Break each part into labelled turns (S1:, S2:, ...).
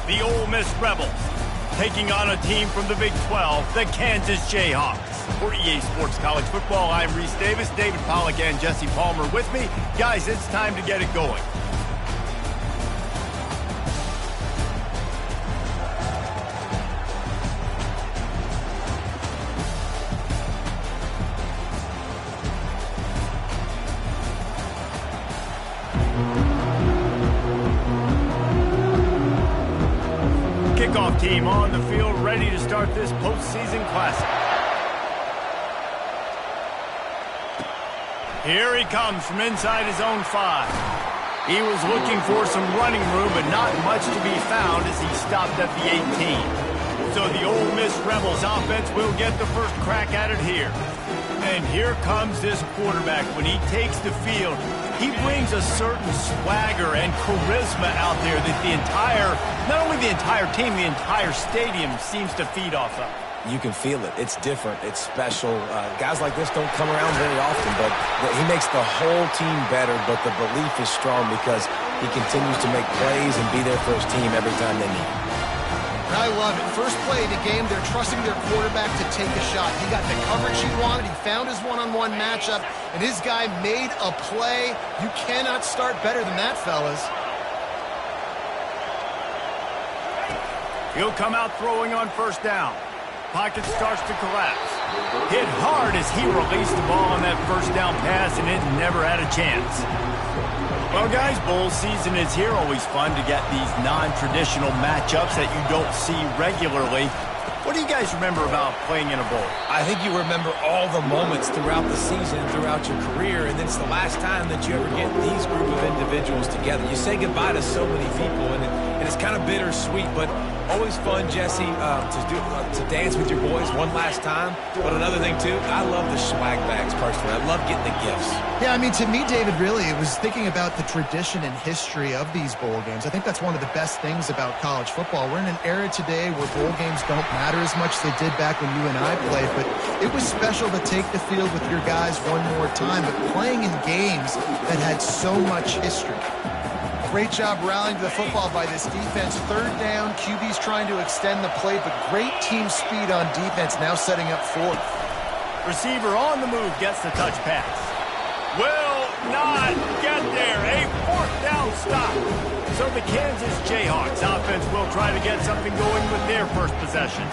S1: the Ole Miss Rebels, taking on a team from the Big 12, the Kansas Jayhawks. For EA Sports College Football, I'm Reese Davis, David Pollack, and Jesse Palmer with me. Guys, it's time to get it going. Kickoff team on the field, ready to start this postseason classic. Here he comes from inside his own 5. He was looking for some running room, but not much to be found as he stopped at the 18. So the Ole Miss Rebels offense will get the first crack at it here. And here comes this quarterback. When he takes the field, he brings a certain swagger and charisma out there that not only the entire team, the entire stadium seems to feed off of.
S2: You can feel it. It's different. It's special. Guys like this don't come around very often, but he makes the whole team better, but the belief is strong because he continues to make plays and be there for his team every time they need him.
S3: I love it. First play of the game, they're trusting their quarterback to take a shot. He got the coverage he wanted. He found his one-on-one matchup, and his guy made a play. You cannot start better than that, fellas.
S1: He'll come out throwing on first down. Pocket starts to collapse. Hit hard as he released the ball on that first down pass, and it never had a chance. Well, guys, bowl season is here. Always fun to get these non-traditional matchups that you don't see regularly. What do you guys remember about playing in a bowl?
S2: I think you remember all the moments throughout the season, throughout your career, and it's the last time that you ever get these group of individuals together. You say goodbye to so many people, and it's kind of bittersweet, but always fun, Jesse, to dance with your boys one last time. But another thing, too, I love the swag bags, personally. I love getting the gifts.
S3: Yeah, I mean, to me, David, really, it was thinking about the tradition and history of these bowl games. I think that's one of the best things about college football. We're in an era today where bowl games don't matter as much as they did back when you and I played, but it was special to take the field with your guys one more time, but playing in games that had so much history. Great job rallying to the football by this defense. Third down, QB's trying to extend the play, but great team speed on defense, now setting up fourth.
S1: Receiver on the move gets the touch pass. Will not get there. A fourth down stop. So the Kansas Jayhawks offense will try to get something going with their first possession.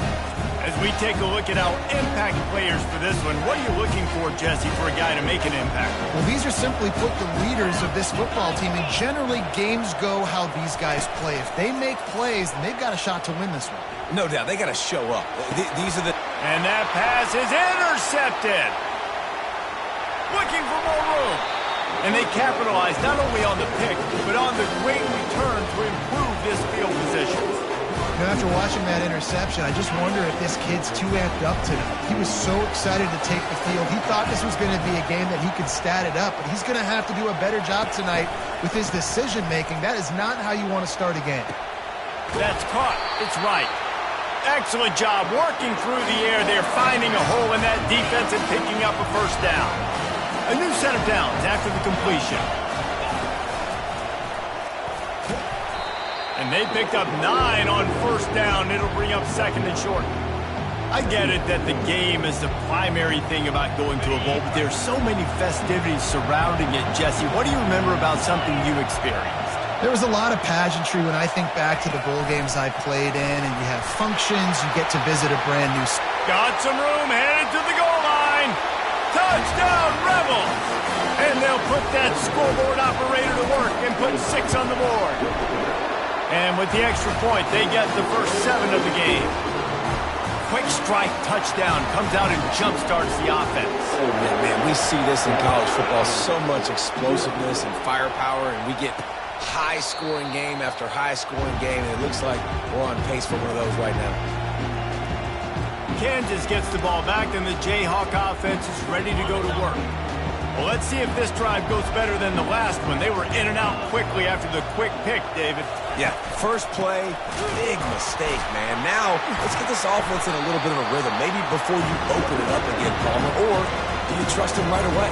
S1: As we take a look at our impact players for this one, what are you looking for, Jesse, for a guy to make an impact?
S3: Well, these are simply put the leaders of this football team, and generally games go how these guys play. If they make plays, then they've got a shot to win this one.
S2: No doubt. They got to show up. These are the...
S1: And that pass is intercepted. Looking for more room. And they capitalize not only on the pick, but on the great return to improve this field position.
S3: You know, after watching that interception, I just wonder if this kid's too amped up tonight. He was so excited to take the field. He thought this was going to be a game that he could stat it up, but he's going to have to do a better job tonight with his decision-making. That is not how you want to start a game.
S1: That's caught. It's right. Excellent job working through the air. They're finding a hole in that defense and picking up a first down. A new set of downs after the completion. And they picked up 9 on first down. It'll bring up second and short. I get it that the game is the primary thing about going to a bowl, but there's so many festivities surrounding it. Jesse, what do you remember about something you experienced?
S3: There was a lot of pageantry when I think back to the bowl games I played in, and you have functions, you get to visit a brand new...
S1: Got some room, headed to the goal line. Touchdown, Rebels! And they'll put that scoreboard operator to work and put 6 on the board. And with the extra point, they get the first 7 of the game. Quick strike touchdown comes out and jump-starts the offense.
S2: Oh, man, we see this in college football. So much explosiveness and firepower, and we get high-scoring game after high-scoring game, and it looks like we're on pace for one of those right now.
S1: Kansas gets the ball back, and the Jayhawk offense is ready to go to work. Well, let's see if this drive goes better than the last one. They were in and out quickly after the quick pick, David.
S2: Yeah, first play, big mistake, man. Now, let's get this offense in a little bit of a rhythm. Maybe before you open it up again, Palmer, or Do you trust him right away?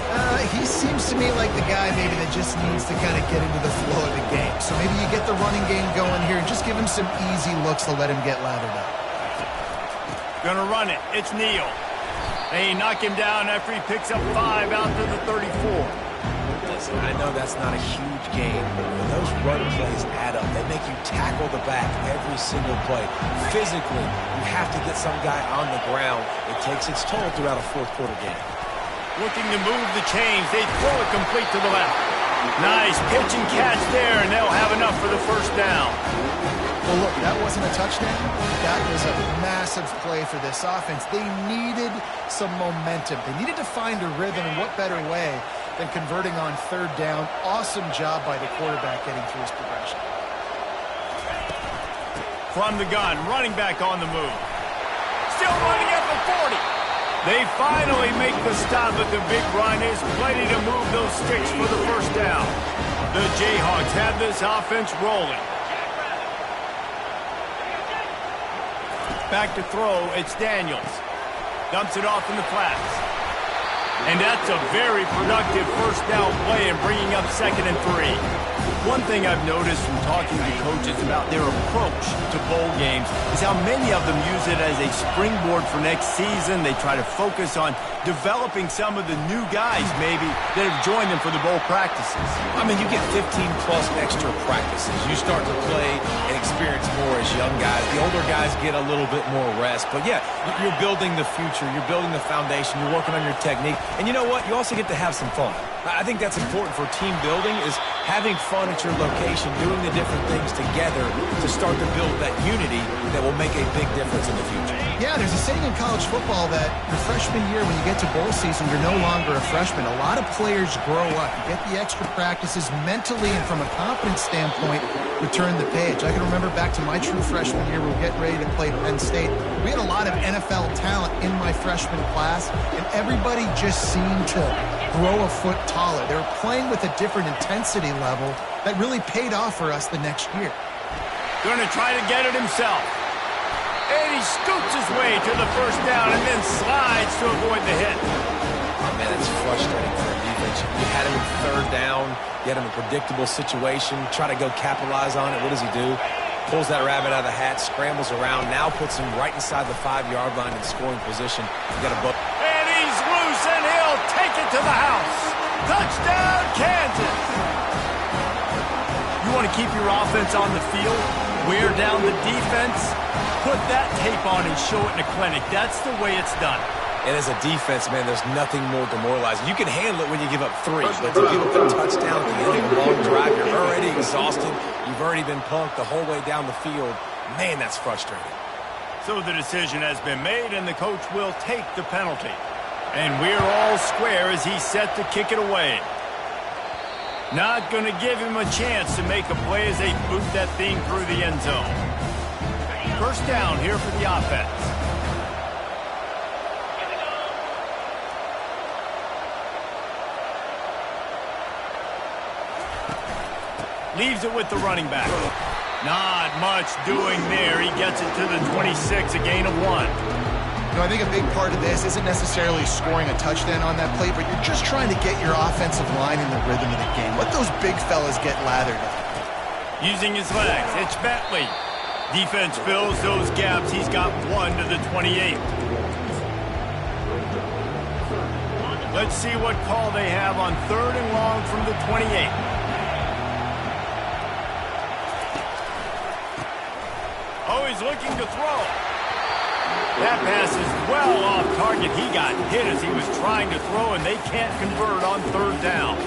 S3: He seems to me like the guy maybe that just needs to kind of get into the flow of the game. So maybe you get the running game going here and just give him some easy looks to let him get lathered up.
S1: Gonna run it. It's Neal. They knock him down after he picks up 5 out to the 34.
S2: Listen, I know that's not a huge gain, but when those run plays add up, they make you tackle the back every single play. Physically, you have to get some guy on the ground. It takes its toll throughout a fourth-quarter game.
S1: Looking to move the chains. They throw it complete to the left. Nice pitch and catch there, and they'll have enough for the first down.
S3: Well, look, that wasn't a touchdown. That was a massive play for this offense. They needed some momentum. They needed to find a rhythm, and what better way than converting on third down. Awesome job by the quarterback getting through his progression.
S1: From the gun, running back on the move. Still running at the 40. They finally make the stop, but the big run is plenty to move those sticks for the first down. The Jayhawks have this offense rolling. Back to throw, it's Daniels. Dumps it off in the flats. And that's a very productive first down play and bringing up 2nd and 3. One thing I've noticed from talking to coaches about their approach to bowl games is how many of them use it as a springboard for next season. They try to focus on developing some of the new guys maybe that have joined them for the bowl practices.
S2: I mean, you get 15-plus extra practices. You start to play and experience more as young guys. The older guys get a little bit more rest. But, yeah, you're building the future. You're building the foundation. You're working on your technique. And you know what? You also get to have some fun. I think that's important for team building is having fun at your location, doing the different things together to start to build that unity that will make a big difference in the future.
S3: Yeah, there's a saying in college football that your freshman year, when you get to bowl season, you're no longer a freshman. A lot of players grow up. You get the extra practices mentally and from a confidence standpoint, return the page. I can remember back to my true freshman year, we were getting ready to play Penn State. We had a lot of NFL talent in my freshman class, and everybody just seemed to grow a foot taller. They were playing with a different intensity level that really paid off for us the next year.
S1: Going to try to get it himself. And he scoots his way to the first down and then slides to avoid the hit.
S2: Oh, man, it's frustrating for the defense. You had him in third down. You had him in a predictable situation. Try to go capitalize on it. What does he do? Pulls that rabbit out of the hat, scrambles around, now puts him right inside the 5-yard line in scoring position. You got a book.
S1: And he's loose, and he'll take it to the house. Touchdown, Kansas! You want to keep your offense on the field, wear down the defense, put that tape on and show it in a clinic. That's the way it's done.
S2: And as a defense, man, there's nothing more demoralizing. You can handle it when you give up 3, but to give up a touchdown at the end of a long drive, you're already exhausted. You've already been punked the whole way down the field. Man, that's frustrating.
S1: So the decision has been made, and the coach will take the penalty. And we're all square as he's set to kick it away. Not going to give him a chance to make a play as they boot that thing through the end zone. First down here for the offense. Leaves it with the running back. Not much doing there. He gets it to the 26, a gain of 1.
S3: You know, I think a big part of this isn't necessarily scoring a touchdown on that play, but you're just trying to get your offensive line in the rhythm of the game. Let those big fellas get lathered up.
S1: Using his legs, it's Bentley. Defense fills those gaps. He's got 1 to the 28. Let's see what call they have on 3rd and long from the 28. Oh, he's looking to throw. That pass is well off target. He got hit as he was trying to throw, and they can't convert on 3rd down.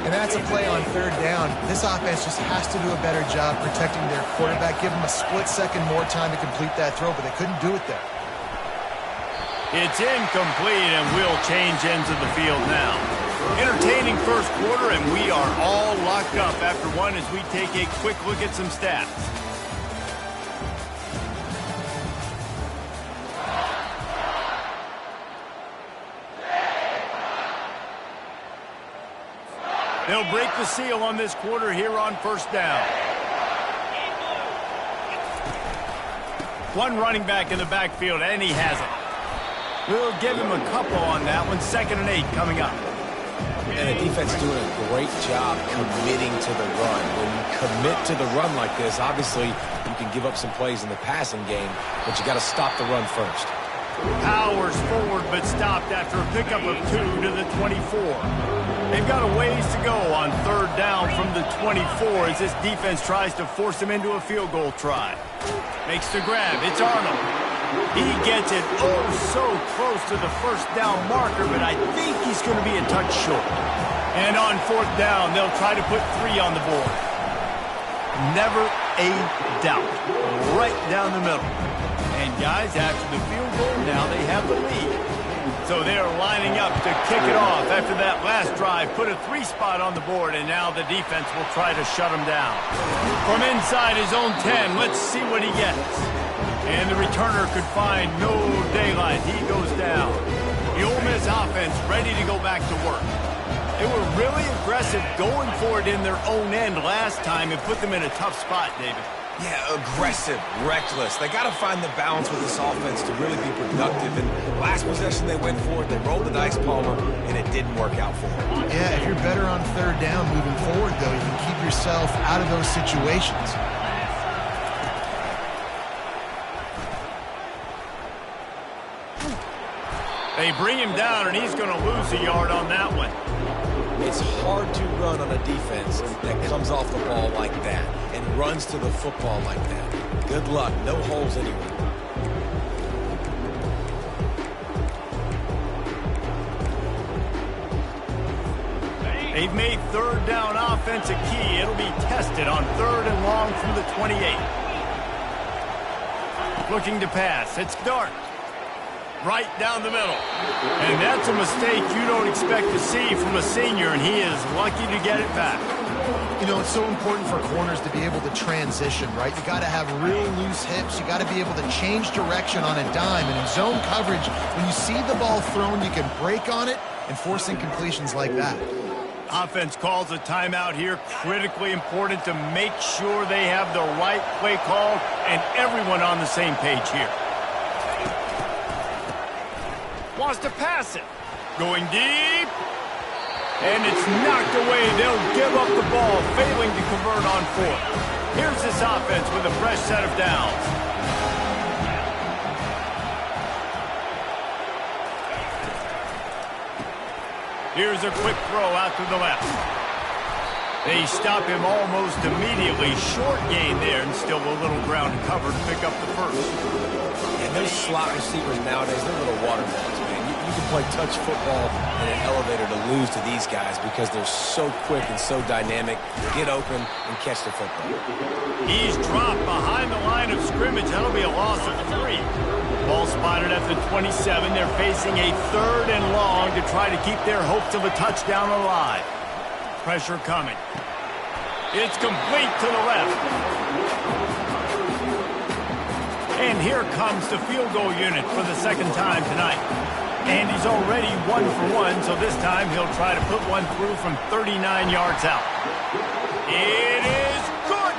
S3: And that's a play on 3rd down. This offense just has to do a better job protecting their quarterback. Give him a split second more time to complete that throw, but they couldn't do it there.
S1: It's incomplete, and we'll change ends of the field now. Entertaining first quarter, and we are all locked up after one as we take a quick look at some stats. They'll break the seal on this quarter here on first down. One running back in the backfield, and he has it. We'll give him a couple on that one. 2nd and 8 coming up.
S2: And the defense doing a great job committing to the run. When you commit to the run like this, obviously you can give up some plays in the passing game, but you got to stop the run first.
S1: Powers forward, but stopped after a pickup of 2 to the 24. They've got a ways to go on 3rd down from the 24 as this defense tries to force him into a field goal try. Makes the grab. It's Arnold. He gets it so close to the 1st down marker, but I think he's going to be a touch short. And on 4th down, they'll try to put 3 on the board. Never a doubt. Right down the middle. And guys, after the field goal, now they have the lead. So they're lining up to kick it off after that last drive. Put a 3 spot on the board, and now the defense will try to shut him down. From inside his own 10, let's see what he gets. And the returner could find no daylight. He goes down. The Ole Miss offense ready to go back to work. They were really aggressive going for it in their own end last time and put them in a tough spot, David.
S2: Yeah, aggressive, reckless. They got to find the balance with this offense to really be productive. And last possession they went for it, they rolled the dice, Palmer, and it didn't work out for them.
S3: Yeah, if you're better on 3rd down moving forward, though, you can keep yourself out of those situations.
S1: They bring him down, and he's going to lose a yard on that one.
S2: It's hard to run on a defense that comes off the ball like that and runs to the football like that. Good luck. No holes anywhere.
S1: They've made 3rd down offense a key. It'll be tested on 3rd and long from the 28. Looking to pass. It's Dart. Right down the middle. And that's a mistake you don't expect to see from a senior, and he is lucky to get it back.
S3: You know, it's so important for corners to be able to transition, right? You got to have real loose hips. You got to be able to change direction on a dime. And in zone coverage, when you see the ball thrown, you can break on it and force incompletions like that.
S1: Offense calls a timeout here. Critically important to make sure they have the right play call and everyone on the same page here. Wants to pass it. Going deep. And it's knocked away. They'll give up the ball, failing to convert on 4th. Here's this offense with a fresh set of downs. Here's a quick throw out to the left. They stop him almost immediately. Short gain there, and still a little ground to cover to pick up the 1st.
S2: And those slot receivers nowadays, they're little watermelons, man. You can play touch football in an elevator to lose to these guys because they're so quick and so dynamic. Get open and catch the football.
S1: He's dropped behind the line of scrimmage. That'll be a loss of 3. Ball spotted at the 27. They're facing a 3rd and long to try to keep their hopes of a touchdown alive. Pressure coming. It's complete to the left. And here comes the field goal unit for the 2nd time tonight. And he's already 1 for 1, so this time he'll try to put one through from 39 yards out. It is good!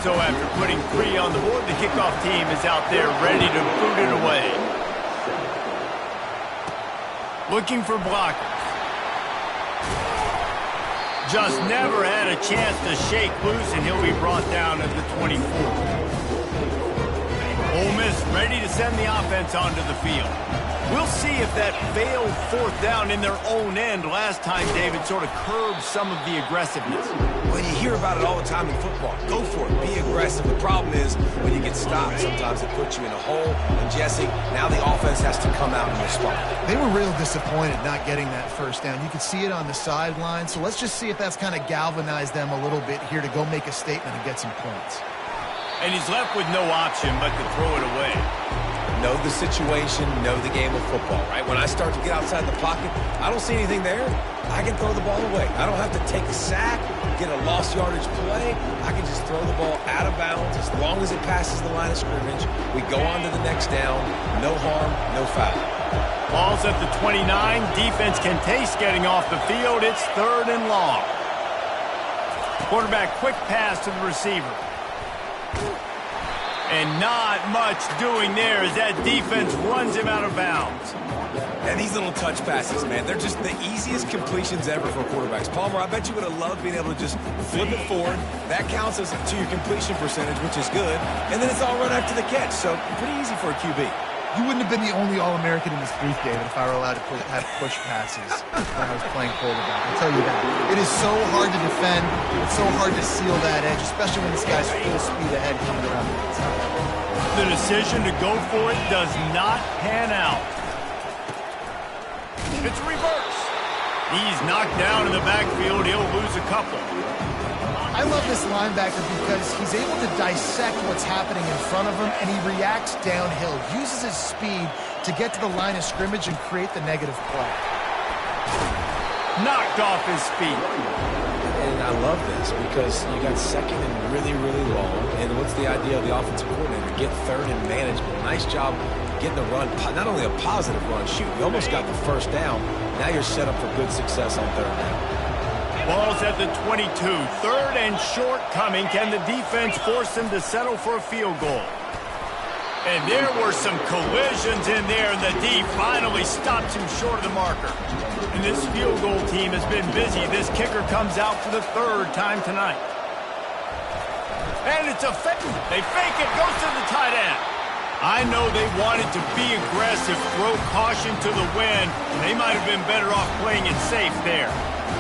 S1: So after putting 3 on the board, the kickoff team is out there ready to boot it away. Looking for blockers. Just never had a chance to shake loose, and he'll be brought down at the 24. Ole Miss ready to send the offense onto the field. We'll see if that failed 4th down in their own end last time, David, sort of curbed some of the aggressiveness.
S2: Well, you hear about it all the time in football. Go for it. Be aggressive. The problem is when you get stopped, sometimes it puts you in a hole. And, Jesse, now the offense has to come out and respond.
S3: They were real disappointed not getting that 1st down. You could see it on the sideline. So let's just see if that's kind of galvanized them a little bit here to go make a statement and get some points.
S1: And he's left with no option but to throw it away.
S2: Know the situation, know the game of football, right? When I start to get outside the pocket, I don't see anything there. I can throw the ball away. I don't have to take a sack, get a lost yardage play. I can just throw the ball out of bounds as long as it passes the line of scrimmage. We go on to the next down. No harm, no foul.
S1: Ball's at the 29. Defense can taste getting off the field. It's 3rd and long. Quarterback quick pass to the receiver. And not much doing there as that defense runs him out of bounds.
S2: And these little touch passes, man, they're just the easiest completions ever for quarterbacks. Palmer, I bet you would have loved being able to just flip it forward. That counts as to your completion percentage, which is good. And then it's all run after the catch, so pretty easy for a QB.
S3: You wouldn't have been the only All-American in this booth, David, if I were allowed to have push passes when I was playing quarterback. I'll tell you that. It is so hard to defend. It's so hard to seal that edge, especially when this guy's full speed ahead coming around the inside.
S1: The decision to go for it does not pan out. It's reverse. He's knocked down in the backfield. He'll lose a couple.
S3: I love this linebacker because he's able to dissect what's happening in front of him, and he reacts downhill, uses his speed to get to the line of scrimmage and create the negative play.
S1: Knocked off his feet.
S2: And I love this because you got second and really, really long. And what's the idea of the offensive coordinator? Get third in management. Nice job getting the run, not only a positive run, shoot, you almost got the first down. Now you're set up for good success on third down.
S1: Ball's at the 22. Third and short coming. Can the defense force him to settle for a field goal? And there were some collisions in there, and the D finally stops him short of the marker. And this field goal team has been busy. This kicker comes out for the third time tonight. And it's a fake. They fake it. Goes to the tight end. I know they wanted to be aggressive, throw caution to the wind. They might have been better off playing it safe there.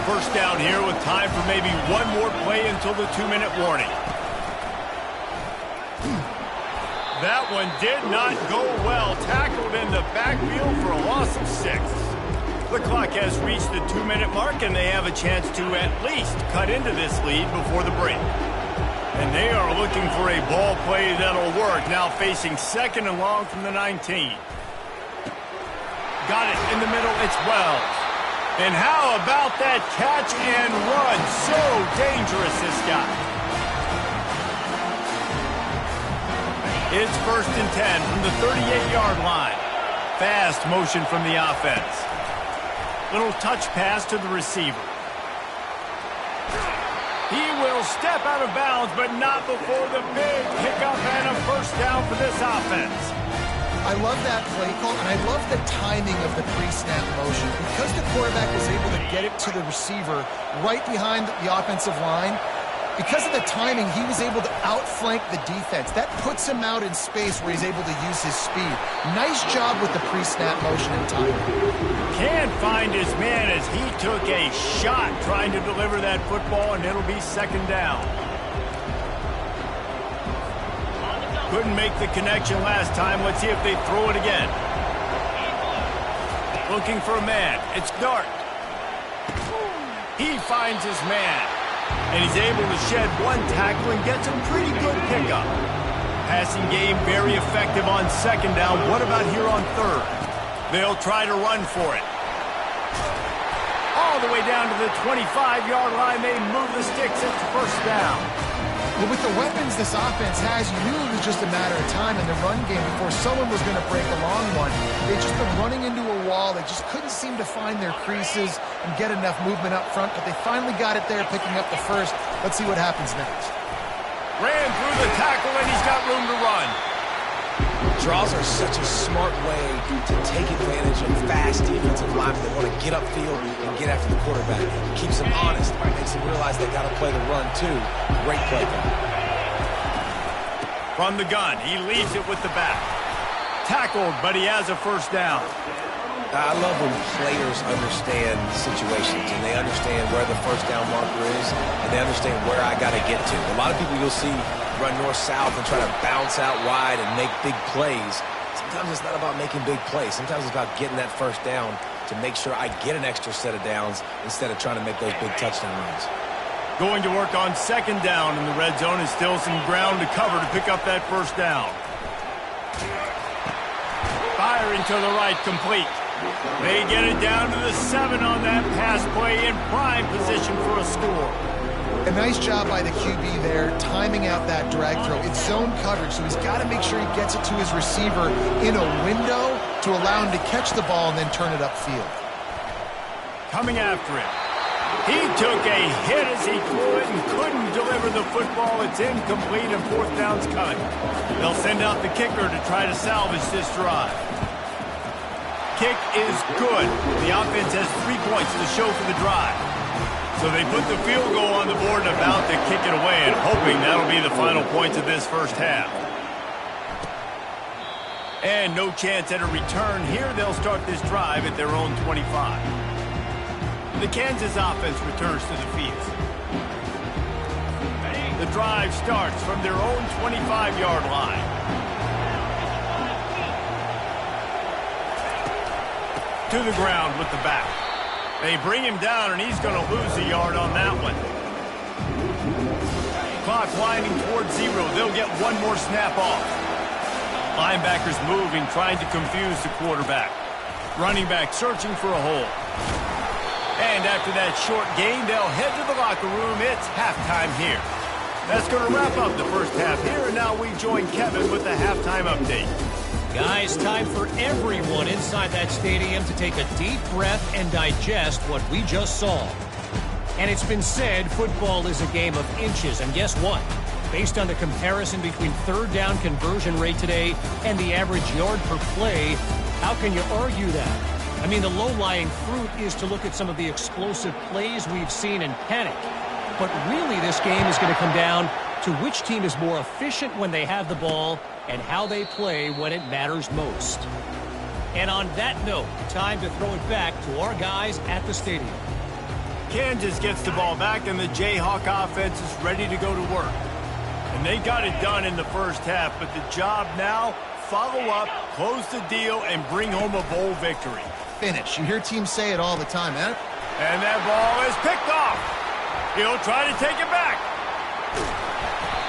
S1: First down here with time for maybe one more play until the 2-minute warning. That one did not go well. Tackled in the backfield for a loss of 6. The clock has reached the 2-minute mark, and they have a chance to at least cut into this lead before the break. And they are looking for a ball play that'll work. Now facing second and long from the 19. Got it in the middle. It's Wells. And how about that catch and run? So dangerous, this guy. It's 1st and 10 from the 38-yard line. Fast motion from the offense. Little touch pass to the receiver. He will step out of bounds, but not before the big pickup and a first down for this offense.
S3: I love that play call, and I love the timing of the pre-snap motion. Because the quarterback was able to get it to the receiver right behind the offensive line, because of the timing, he was able to outflank the defense. That puts him out in space where he's able to use his speed. Nice job with the pre-snap motion and timing.
S1: Can't find his man as he took a shot trying to deliver that football, and it'll be second down. Couldn't make the connection last time. Let's see if they throw it again. Looking for a man. It's Dart. He finds his man. And he's able to shed one tackle and gets a pretty good pickup. Passing game very effective on second down. What about here on third? They'll try to run for it. All the way down to the 25-yard line. They move the sticks. It's first down.
S3: Well, with the weapons this offense has, you knew it was just a matter of time in the run game before someone was going to break a long one. They'd just been running into a wall. They just couldn't seem to find their creases and get enough movement up front, but they finally got it there, picking up the first. Let's see what happens next.
S1: Ran through the tackle, and he's got room to run.
S2: Draws are such a smart way to take advantage of fast defensive linemen that want to get upfield and get after the quarterback. Keeps them honest. Makes them realize they got to play the run, too. Great play call.
S1: From the gun, he leaves it with the back. Tackled, but he has a first down.
S2: I love when players understand situations and they understand where the first down marker is and they understand where I got to get to. A lot of people you'll see run north-south and try to bounce out wide and make big plays. Sometimes it's not about making big plays. Sometimes it's about getting that first down to make sure I get an extra set of downs instead of trying to make those big touchdown runs.
S1: Going to work on second down in the red zone is still some ground to cover to pick up that first down. Firing to the right, complete. They get it down to the 7 on that pass play in prime position for a score.
S3: A nice job by the QB there, timing out that drag throw. It's zone coverage, so he's got to make sure he gets it to his receiver in a window to allow him to catch the ball and then turn it upfield.
S1: Coming after it. He took a hit as he threw it and couldn't deliver the football. It's incomplete and fourth down's coming. They'll send out the kicker to try to salvage this drive. Kick is good. The offense has 3 points to show for the drive. So they put the field goal on the board and about to kick it away and hoping that'll be the final points of this first half. And no chance at a return here. They'll start this drive at their own 25. The Kansas offense returns to the field. The drive starts from their own 25-yard line. To the ground with the back. They bring him down, and he's going to lose a yard on that one. Clock winding towards 0. They'll get one more snap off. Linebackers moving, trying to confuse the quarterback. Running back searching for a hole. And after that short gain, they'll head to the locker room. It's halftime here. That's going to wrap up the first half here, and now we join Kevin with the halftime update.
S4: Guys, time for everyone inside that stadium to take a deep breath and digest what we just saw. And it's been said football is a game of inches, and guess what? Based on the comparison between third down conversion rate today and the average yard per play, how can you argue that? I mean, the low-lying fruit is to look at some of the explosive plays we've seen and panic. But really, this game is going to come down to which team is more efficient when they have the ball and how they play when it matters most. And on that note, time to throw it back to our guys at the stadium.
S1: Kansas gets the ball back, and the Jayhawk offense is ready to go to work. And they got it done in the first half, but the job now, follow up, close the deal, and bring home a bowl victory.
S3: Finish. You hear teams say it all the time, man.
S1: And that ball is picked off. He'll try to take it back.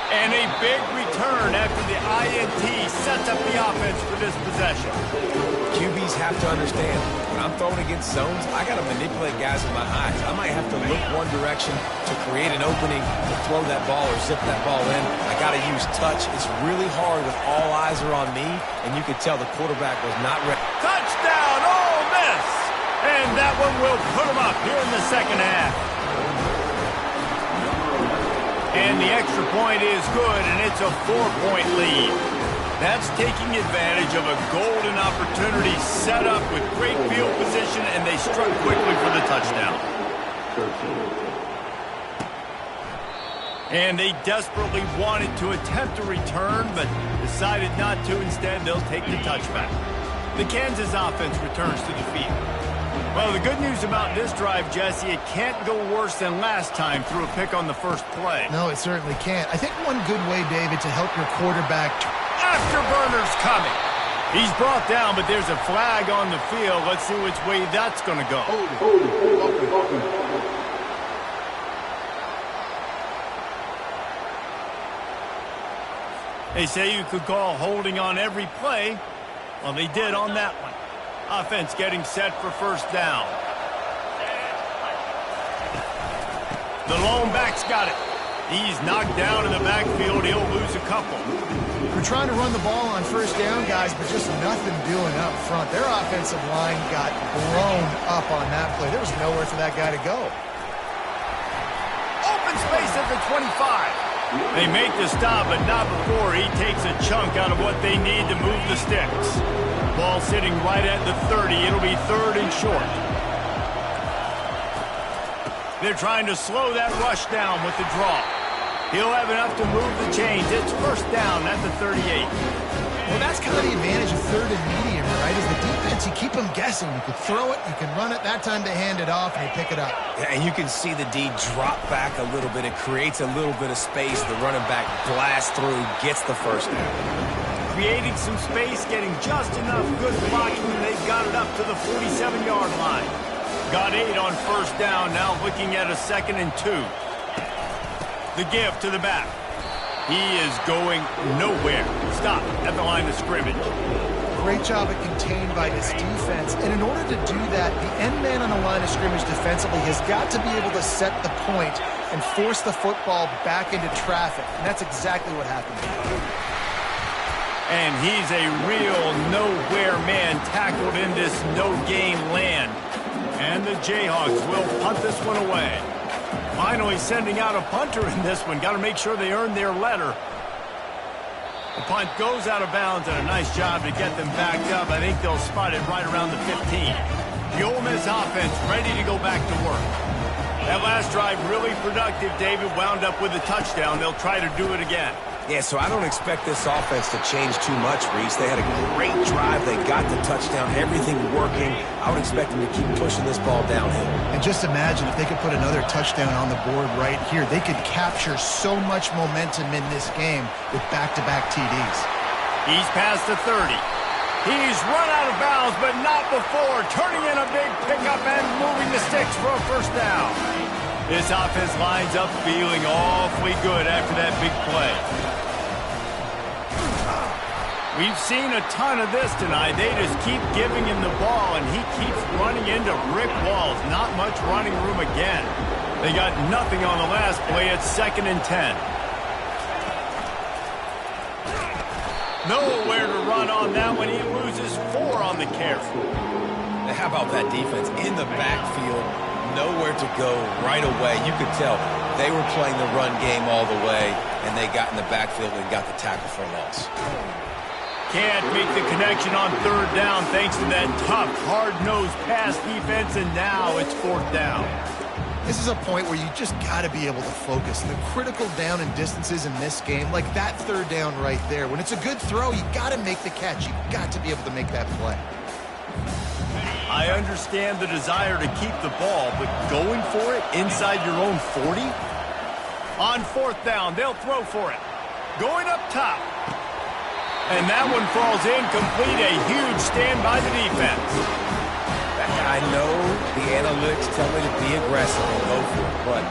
S1: And a big return after the INT sets up the offense for this possession.
S2: QBs have to understand, when I'm throwing against zones, I got to manipulate guys with my eyes. I might have to look one direction to create an opening to throw that ball or zip that ball in. I got to use touch. It's really hard when all eyes are on me, and you could tell the quarterback was not ready.
S1: Touchdown, Ole Miss! And that one will put them up here in the second half. And the extra point is good, and it's a 4-point lead. That's taking advantage of a golden opportunity set up with great field position, and they struck quickly for the touchdown. And they desperately wanted to attempt a return, but decided not to. Instead, they'll take the touchback. The Kansas offense returns to the field. Well, the good news about this drive, Jesse, it can't go worse than last time through a pick on the first play.
S3: No, it certainly can't. I think one good way, David, to help your quarterback.
S1: Afterburner's coming. He's brought down, but there's a flag on the field. Let's see which way that's going to go. They say you could call holding on every play. Well, they did on that one. Offense getting set for first down. The lone back's got it. He's knocked down in the backfield. He'll lose a couple.
S3: We're trying to run the ball on first down, guys, but just nothing doing up front. Their offensive line got blown up on that play. There was nowhere for that guy to go.
S1: Open space at the 25. They make the stop, but not before he takes a chunk out of what they need to move the sticks. Ball sitting right at the 30. It'll be third and short. They're trying to slow that rush down with the draw. He'll have enough to move the chains. It's first down at the 38.
S3: Well, that's kind of the advantage of third and medium, right? Is the defense, you keep them guessing. You can throw it, you can run it. That time they hand it off and they pick it up.
S2: Yeah, and you can see the D drop back a little bit. It creates a little bit of space. The running back blasts through, gets the first down.
S1: Creating some space, getting just enough good blocking, and they've got it up to the 47-yard line. Got 8 on first down, now looking at a 2nd and 2. The give to the back. He is going nowhere. Stop at the line of scrimmage.
S3: Great job at contained by this defense. And in order to do that, the end man on the line of scrimmage defensively has got to be able to set the point and force the football back into traffic. And that's exactly what happened.
S1: And he's a real nowhere man tackled in this no-gain land. And the Jayhawks will punt this one away. Finally sending out a punter in this one. Got to make sure they earn their letter. The punt goes out of bounds, and a nice job to get them backed up. I think they'll spot it right around the 15. The Ole Miss offense ready to go back to work. That last drive really productive. David wound up with a touchdown. They'll try to do it again.
S2: Yeah, so I don't expect this offense to change too much, Reese. They had a great drive. They got the touchdown. Everything working. I would expect them to keep pushing this ball downhill.
S3: And just imagine if they could put another touchdown on the board right here. They could capture so much momentum in this game with back-to-back TDs.
S1: He's past the 30. He's run out of bounds, but not before. Turning in a big pickup and moving the sticks for a first down. This offense lines up feeling awfully good after that big play. We've seen a ton of this tonight. They just keep giving him the ball, and he keeps running into brick walls. Not much running room again. They got nothing on the last play. It's 2nd and 10. Nowhere to run on that one. He loses 4 on the carry.
S2: How about that defense in the backfield? Nowhere to go right away. You could tell they were playing the run game all the way, and they got in the backfield and got the tackle for a loss.
S1: Can't make the connection on 3rd down thanks to that tough, hard-nosed pass defense, and now it's 4th down.
S3: This is a point where you just got to be able to focus. The critical down and distances in this game, like that 3rd down right there, when it's a good throw, you got to make the catch. You got to be able to make that play.
S1: I understand the desire to keep the ball, but going for it inside your own 40? On 4th down, they'll throw for it. Going up top. And that one falls incomplete. A huge stand by the defense.
S2: I know the analytics tell me to be aggressive and go for it, but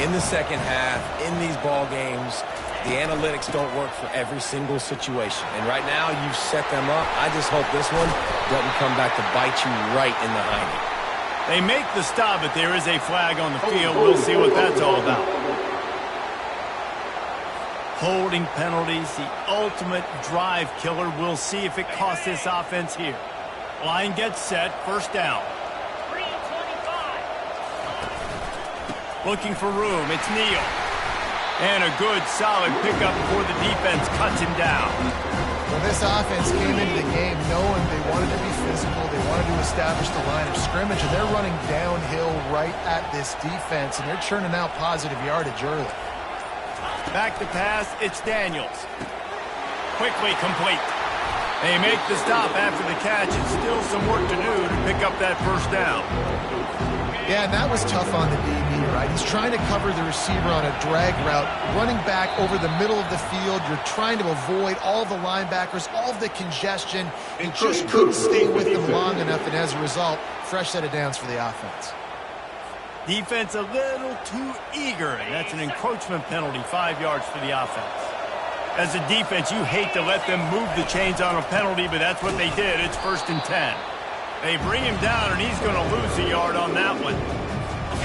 S2: in the second half, in these ball games, the analytics don't work for every single situation. And right now, you've set them up. I just hope this one doesn't come back to bite you right in the hiney.
S1: They make the stop, but there is a flag on the field. We'll see what that's all about. Holding penalties, the ultimate drive killer. We'll see if it costs this offense here. Line gets set, 1st down. Looking for room, it's Neal. And a good, solid pickup before the defense cuts him down.
S3: Well, this offense came into the game knowing they wanted to be physical, they wanted to establish the line of scrimmage, and they're running downhill right at this defense, and they're churning out positive yardage early.
S1: Back to pass, it's Daniels. Quickly complete. They make the stop after the catch, and still some work to do to pick up that 1st down.
S3: Yeah, and that was tough on the DB, right? He's trying to cover the receiver on a drag route, running back over the middle of the field. You're trying to avoid all the linebackers, all of the congestion. He just couldn't stay with them long enough, and as a result, fresh set of downs for the offense.
S1: Defense a little too eager, and that's an encroachment penalty, 5 yards for the offense. As a defense, you hate to let them move the chains on a penalty, but that's what they did. It's 1st and 10. They bring him down, and he's going to lose a yard on that one.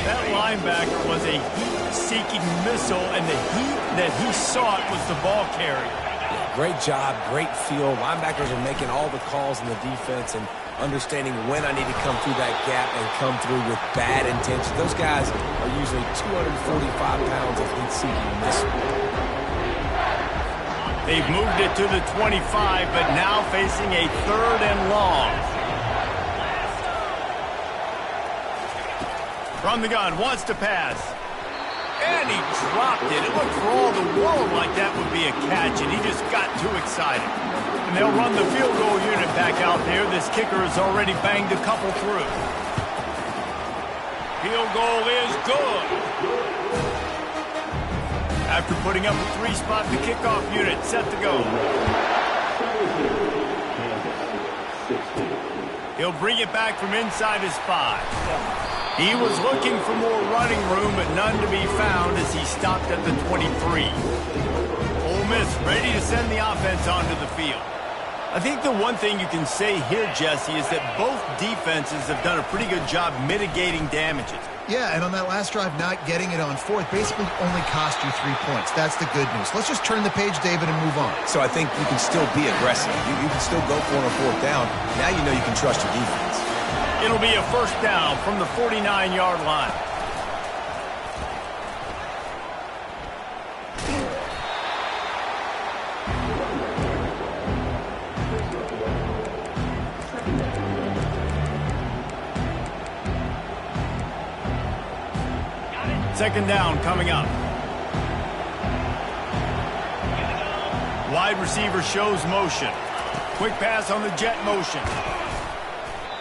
S1: That linebacker was a heat-seeking missile, and the heat that he sought was the ball carrier.
S2: Yeah, great job, great feel. Linebackers are making all the calls in the defense and understanding when I need to come through that gap and come through with bad intention. Those guys are usually 245 pounds of heat-seeking missile.
S1: They've moved it to the 25, but now facing a 3rd and long. From the gun, wants to pass. And he dropped it. It looked for all the world like that would be a catch, and he just got too excited. And they'll run the field goal unit back out there. This kicker has already banged a couple through. Field goal is good. After putting up a 3-spot, the kickoff unit set to go. He'll bring it back from inside his 5. He was looking for more running room, but none to be found as he stopped at the 23. Ole Miss ready to send the offense onto the field. I think the one thing you can say here, Jesse, is that both defenses have done a pretty good job mitigating damages.
S3: Yeah, and on that last drive, not getting it on 4th basically only cost you 3 points. That's the good news. Let's just turn the page, David, and move on.
S2: So I think you can still be aggressive. You can still go for it on 4th down. Now you know you can trust your defense.
S1: It'll be a first down from the 49-yard line. Second down coming up. Wide receiver shows motion. Quick pass on the jet motion.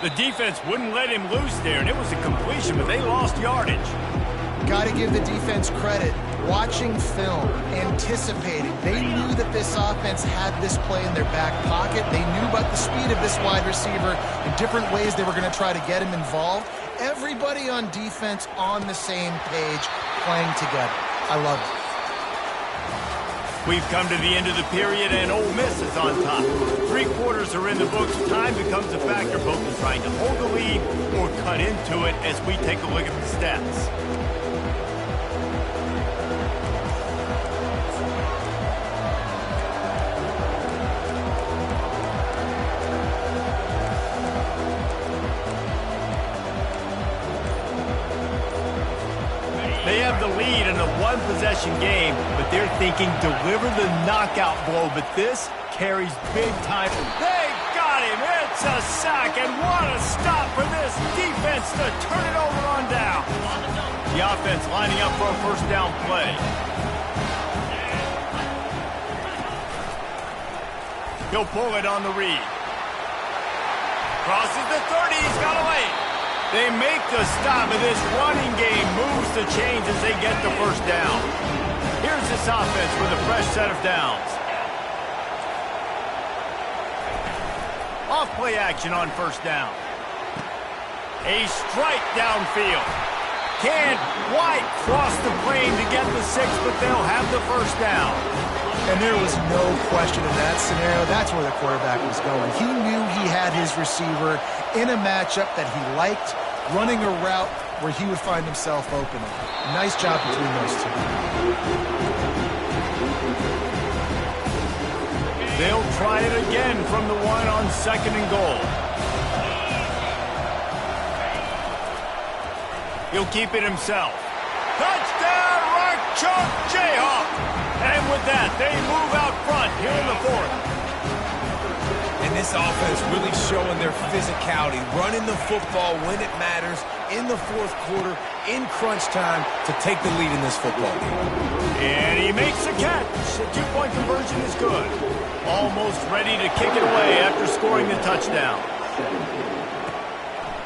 S1: The defense wouldn't let him loose there, and it was a completion, but they lost yardage.
S3: Got to give the defense credit. Watching film, anticipating. They knew that this offense had this play in their back pocket. They knew about the speed of this wide receiver and different ways they were going to try to get him involved. Everybody on defense on the same page, playing together. I love it.
S1: We've come to the end of the period, and Ole Miss is on top. 3 quarters are in the books. Time becomes a factor, both in trying to hold the lead or cut into it as we take a look at the stats. They have the lead in a one-possession game, but they're thinking deliver the knockout blow, but this carries big time. They got him. It's a sack, and what a stop for this defense to turn it over on down. The offense lining up for a first down play. He'll pull it on the read. Crosses the 30. He's got away. They make the stop, and this running game moves the chains as they get the first down. Here's this offense with a fresh set of downs. Off play action on first down. A strike downfield. Can't quite cross the plane to get the 6, but they'll have the first down.
S3: And there was no question in that scenario. That's where the quarterback was going. He knew he had his receiver in a matchup that he liked, running a route where he would find himself open. Nice job between those two.
S1: They'll try it again from the 1 on 2nd and goal. He'll keep it himself. Touchdown, Rock Chalk Jayhawks! And with that, they move out front here in the 4th.
S2: And this offense really showing their physicality, running the football when it matters, in the 4th quarter, in crunch time, to take the lead in this football game.
S1: And he makes the catch. The 2-point conversion is good. Almost ready to kick it away after scoring the touchdown.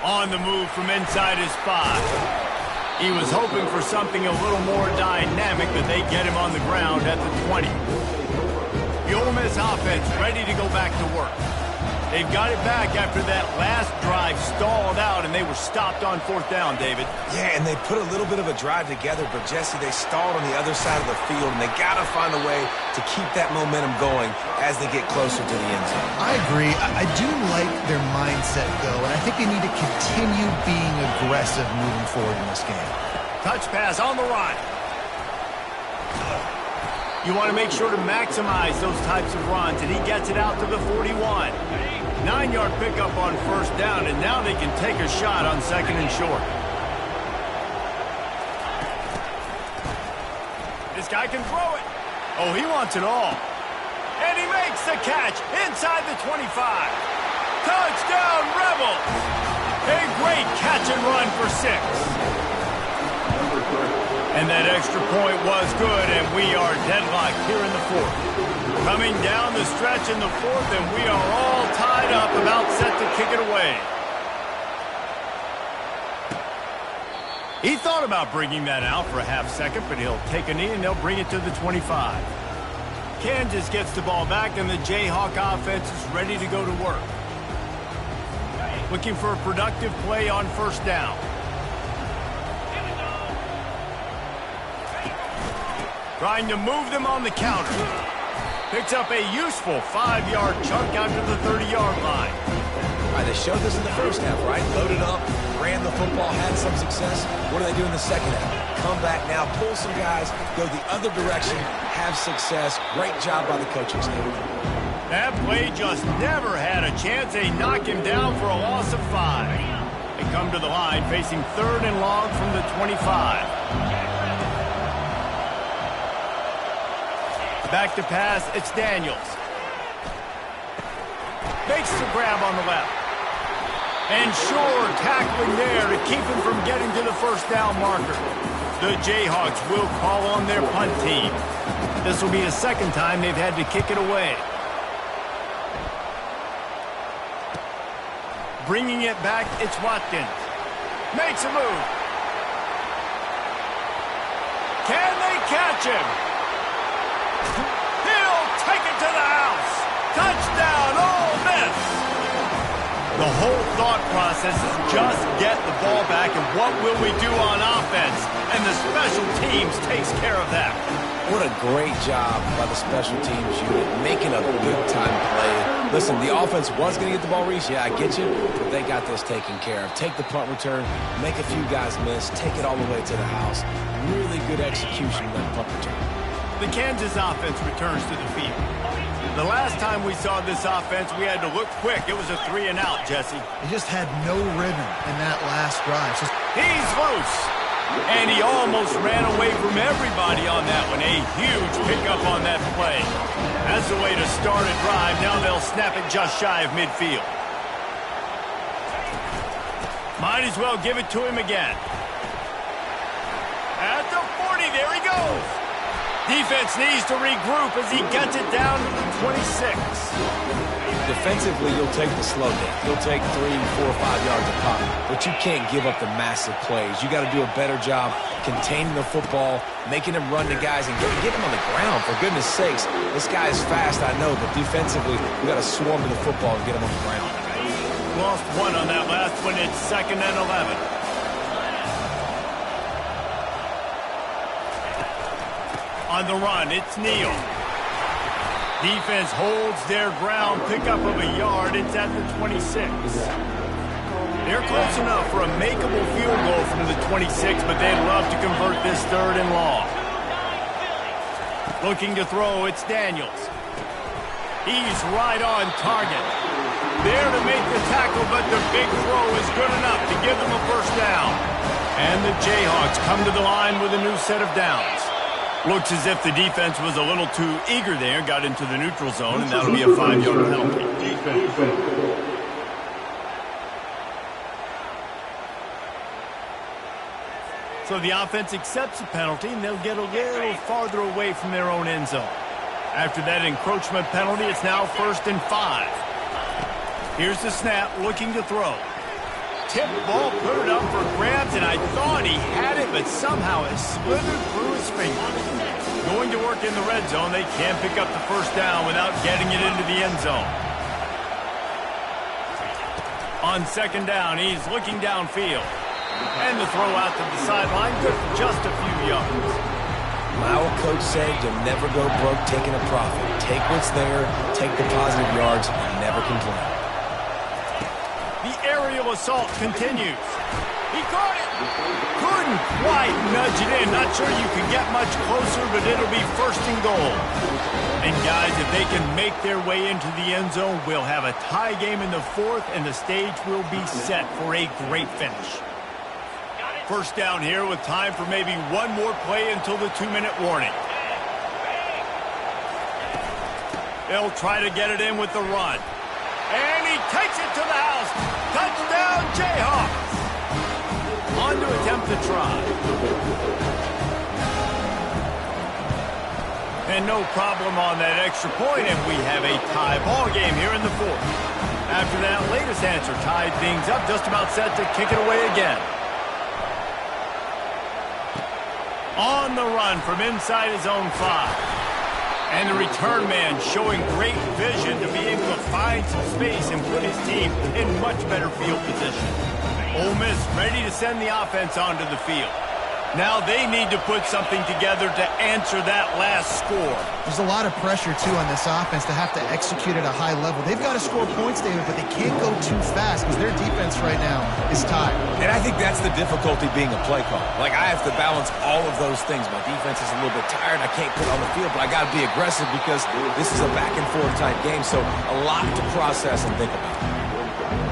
S1: On the move from inside his 5. He was hoping for something a little more dynamic, but they get him on the ground at the 20. The Ole Miss offense ready to go back to work. They've got it back after that last drive stalled out, and they were stopped on 4th down, David.
S2: Yeah, and they put a little bit of a drive together, but, Jesse, they stalled on the other side of the field, and they got to find a way to keep that momentum going as they get closer to the end zone.
S3: I agree. I do like their mindset, though, and I think they need to continue being aggressive moving forward in this game.
S1: Touch pass on the run. You want to make sure to maximize those types of runs, and he gets it out to the 41. 9-yard pickup on first down, and now they can take a shot on 2nd and short. This guy can throw it. Oh, he wants it all. And he makes the catch inside the 25. Touchdown, Rebels! A great catch and run for 6. And that extra point was good, and we are deadlocked here in the 4th. Coming down the stretch in the 4th, and we are all tied up, about set to kick it away. He thought about bringing that out for a half second, but he'll take a knee, and they'll bring it to the 25. Kansas gets the ball back, and the Jayhawk offense is ready to go to work. Looking for a productive play on first down. Trying to move them on the counter. Picks up a useful 5-yard chunk out to the 30-yard line.
S2: All right, they showed this in the first half, right? Loaded up, ran the football, had some success. What do they do in the second half? Come back now, pull some guys, go the other direction, have success. Great job by the coaching staff.
S1: That play just never had a chance. They knock him down for a loss of 5. come to the line facing 3rd and long from the 25. Back to pass, it's Daniels. Makes the grab on the left. And sure, tackling there to keep him from getting to the first down marker. The Jayhawks will call on their punt team. This will be the second time they've had to kick it away. Bringing it back, it's Watkins. Makes a move. Can they catch him? He'll take it to the house. Touchdown, Ole Miss. The whole thought process is just get the ball back, and what will we do on offense? And the special teams takes care of that.
S2: What a great job by the special teams unit, making a big-time play. Listen, the offense was going to get the ball, Reese. Yeah, I get you, but they got this taken care of. Take the punt return, make a few guys miss, take it all the way to the house. Really good execution on that punt return.
S1: The Kansas offense returns to the field. The last time we saw this offense, we had to look quick. It was a 3-and-out, Jesse.
S3: He just had no rhythm in that last drive.
S1: He's loose. And he almost ran away from everybody on that one. A huge pickup on that play. That's the way to start a drive. Now they'll snap it just shy of midfield. Might as well give it to him again. At the 40, there he goes. Defense needs to regroup as he gets it down to the 26.
S2: Defensively, you'll take the slow down. You'll take 3, 4, 5 yards a pop, but you can't give up the massive plays. You got to do a better job containing the football, making him run to guys, and get him on the ground. For goodness sakes, this guy is fast, I know, but defensively, we got to swarm to the football and get him on the ground.
S1: Lost one on that last one. It's 2nd and 11. On the run, it's Neal. Defense holds their ground, pickup of a yard. It's at the 26. They're close enough for a makeable field goal from the 26, but they'd love to convert this 3rd and long. Looking to throw, it's Daniels. He's right on target. There to make the tackle, but the big throw is good enough to give them a first down. And the Jayhawks come to the line with a new set of downs. Looks as if the defense was a little too eager there, got into the neutral zone, and that'll be a 5-yard penalty. So the offense accepts the penalty, and they'll get a little farther away from their own end zone. After that encroachment penalty, it's now 1st and 5. Here's the snap, looking to throw. Tip ball, put it up for grabs, and I thought he had it, but somehow it slithered through his fingers. Going to work in the red zone, they can't pick up the first down without getting it into the end zone. On 2nd down, he's looking downfield. And the throw out to the sideline, good for just a few yards.
S2: My old coach said you'll never go broke taking a profit. Take what's there, take the positive yards, and never complain.
S1: The aerial assault continues. He caught it. Couldn't quite nudge it in. Not sure you can get much closer, but it'll be 1st and goal. And guys, if they can make their way into the end zone, we'll have a tie game in the 4th, and the stage will be set for a great finish. First down here with time for maybe one more play until the 2-minute warning. They'll try to get it in with the run. And he takes it to the house. Touchdown, Jayhawks. On to attempt the try. And no problem on that extra point, and we have a tie ball game here in the 4th. After that latest answer tied things up, just about set to kick it away again. On the run from inside his own 5. And the return man showing great vision to be able to find some space and put his team in much better field position. Ole Miss ready to send the offense onto the field. Now they need to put something together to answer that last score.
S3: There's a lot of pressure, too, on this offense to have to execute at a high level. They've got to score points, David, but they can't go too fast because their defense right now is tired.
S2: And I think that's the difficulty being a play caller. Like, I have to balance all of those things. My defense is a little bit tired. I can't put it on the field, but I got to be aggressive because this is a back-and-forth type game, so a lot to process and think about.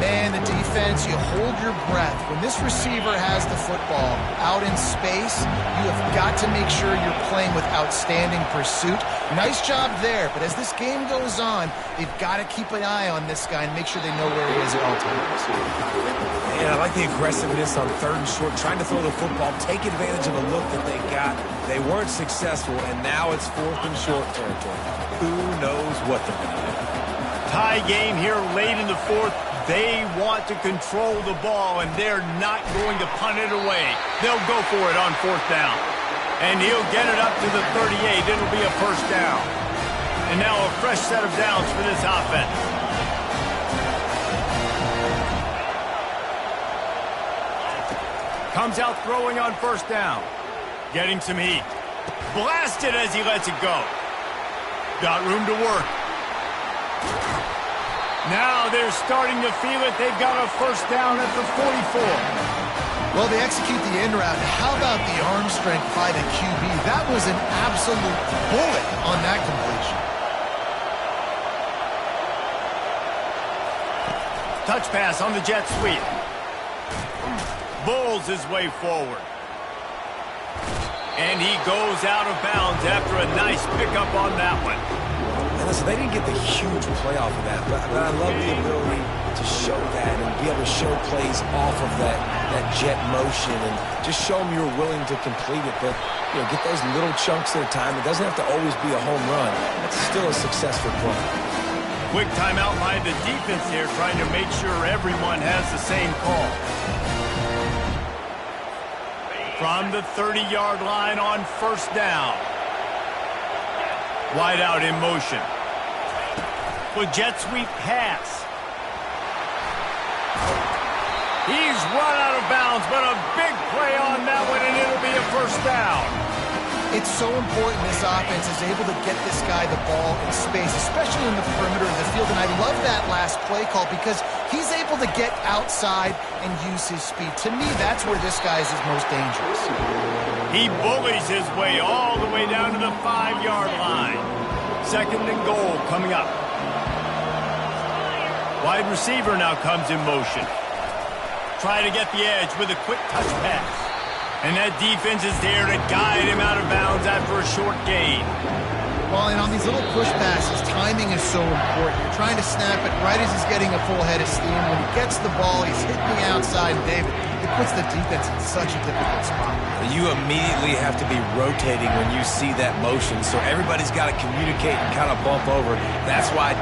S3: Man, the defense, you hold your breath. When this receiver has the football out in space, you have got to make sure you're playing with outstanding pursuit. Nice job there, but as this game goes on, they've got to keep an eye on this guy and make sure they know where he is at all times.
S2: Yeah, I like the aggressiveness on 3rd and short, trying to throw the football, take advantage of a look that they got. They weren't successful, and now it's 4th and short territory. Who knows what they're going to do?
S1: Tie game here late in the 4th. They want to control the ball, and they're not going to punt it away. They'll go for it on 4th down. And he'll get it up to the 38. It'll be a 1st down. And now a fresh set of downs for this offense. Comes out throwing on 1st down. Getting some heat. Blasted as he lets it go. Got room to work. Now they're starting to feel it. They've got a 1st down at the 44.
S3: Well, they execute the end route. How about the arm strength by the QB? That was an absolute bullet on that completion.
S1: Touch pass on the jet sweep. Bulls his way forward. And he goes out of bounds after a nice pickup on that one.
S2: Listen, they didn't get the huge play off of that, but I love the ability to show that and be able to show plays off of that jet motion and just show them you're willing to complete it. But, get those little chunks at a time. It doesn't have to always be a home run. That's still a successful play.
S1: Quick timeout by the defense here, trying to make sure everyone has the same call. From the 30-yard line on 1st down. Wide out in motion. With jet sweep pass. He's run out of bounds, but a big play on that one, and it'll be a 1st down.
S3: It's so important this offense is able to get this guy the ball in space, especially in the perimeter of the field. And I love that last play call because he's able to get outside and use his speed. To me, that's where this guy is his most dangerous.
S1: He bullies his way all the way down to the 5-yard line. 2nd and goal coming up. Wide receiver now comes in motion. Try to get the edge with a quick touch pass. And that defense is there to guide him out of bounds after a short gain.
S3: Well, and on these little push passes, timing is so important. You're trying to snap it right as he's getting a full head of steam. When he gets the ball, he's hitting the outside. And David, it puts the defense in such a difficult spot.
S2: You immediately have to be rotating when you see that motion, so everybody's got to communicate and kind of bump over. That's why...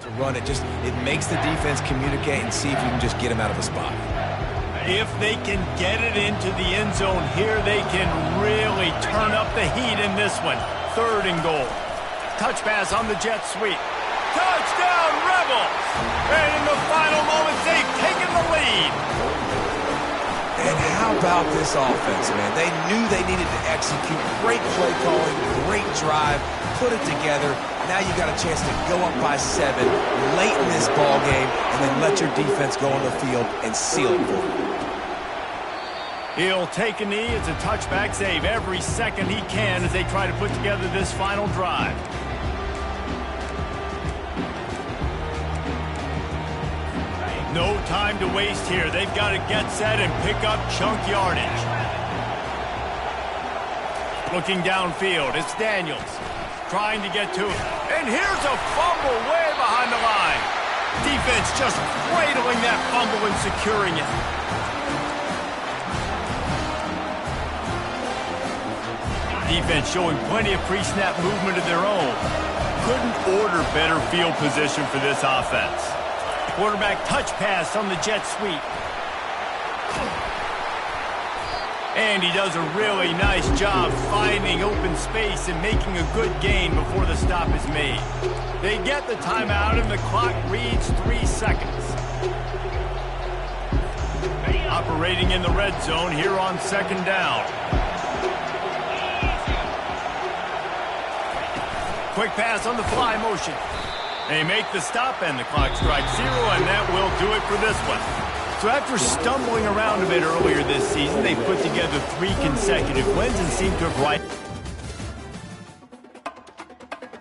S2: to run it. It makes the defense communicate and see if you can just get him out of a spot.
S1: If they can get it into the end zone here, they can really turn up the heat in this one. 3rd and goal. Touch pass on the jet sweep. Touchdown, Rebels! And in the final moments, they've taken the lead.
S2: And how about this offense, man? They knew they needed to execute. Great play calling, great drive, put it together. Now you got a chance to go up by 7 late in this ball game and then let your defense go on the field and seal it for them.
S1: He'll take a knee. It's a touchback save every second he can as they try to put together this final drive. No time to waste here. They've got to get set and pick up chunk yardage. Looking downfield, it's Daniels trying to get to it. And here's a fumble way behind the line. Defense just cradling that fumble and securing it. Defense showing plenty of pre-snap movement of their own. Couldn't order better field position for this offense. Quarterback touch pass on the jet sweep. And he does a really nice job finding open space and making a good gain before the stop is made. They get the timeout and the clock reads 3 seconds. Operating in the red zone here on 2nd down. Quick pass on the fly motion. They make the stop, and the clock strikes 0, and that will do it for this one. So after stumbling around a bit earlier this season, they put together 3 consecutive wins and seem to have right.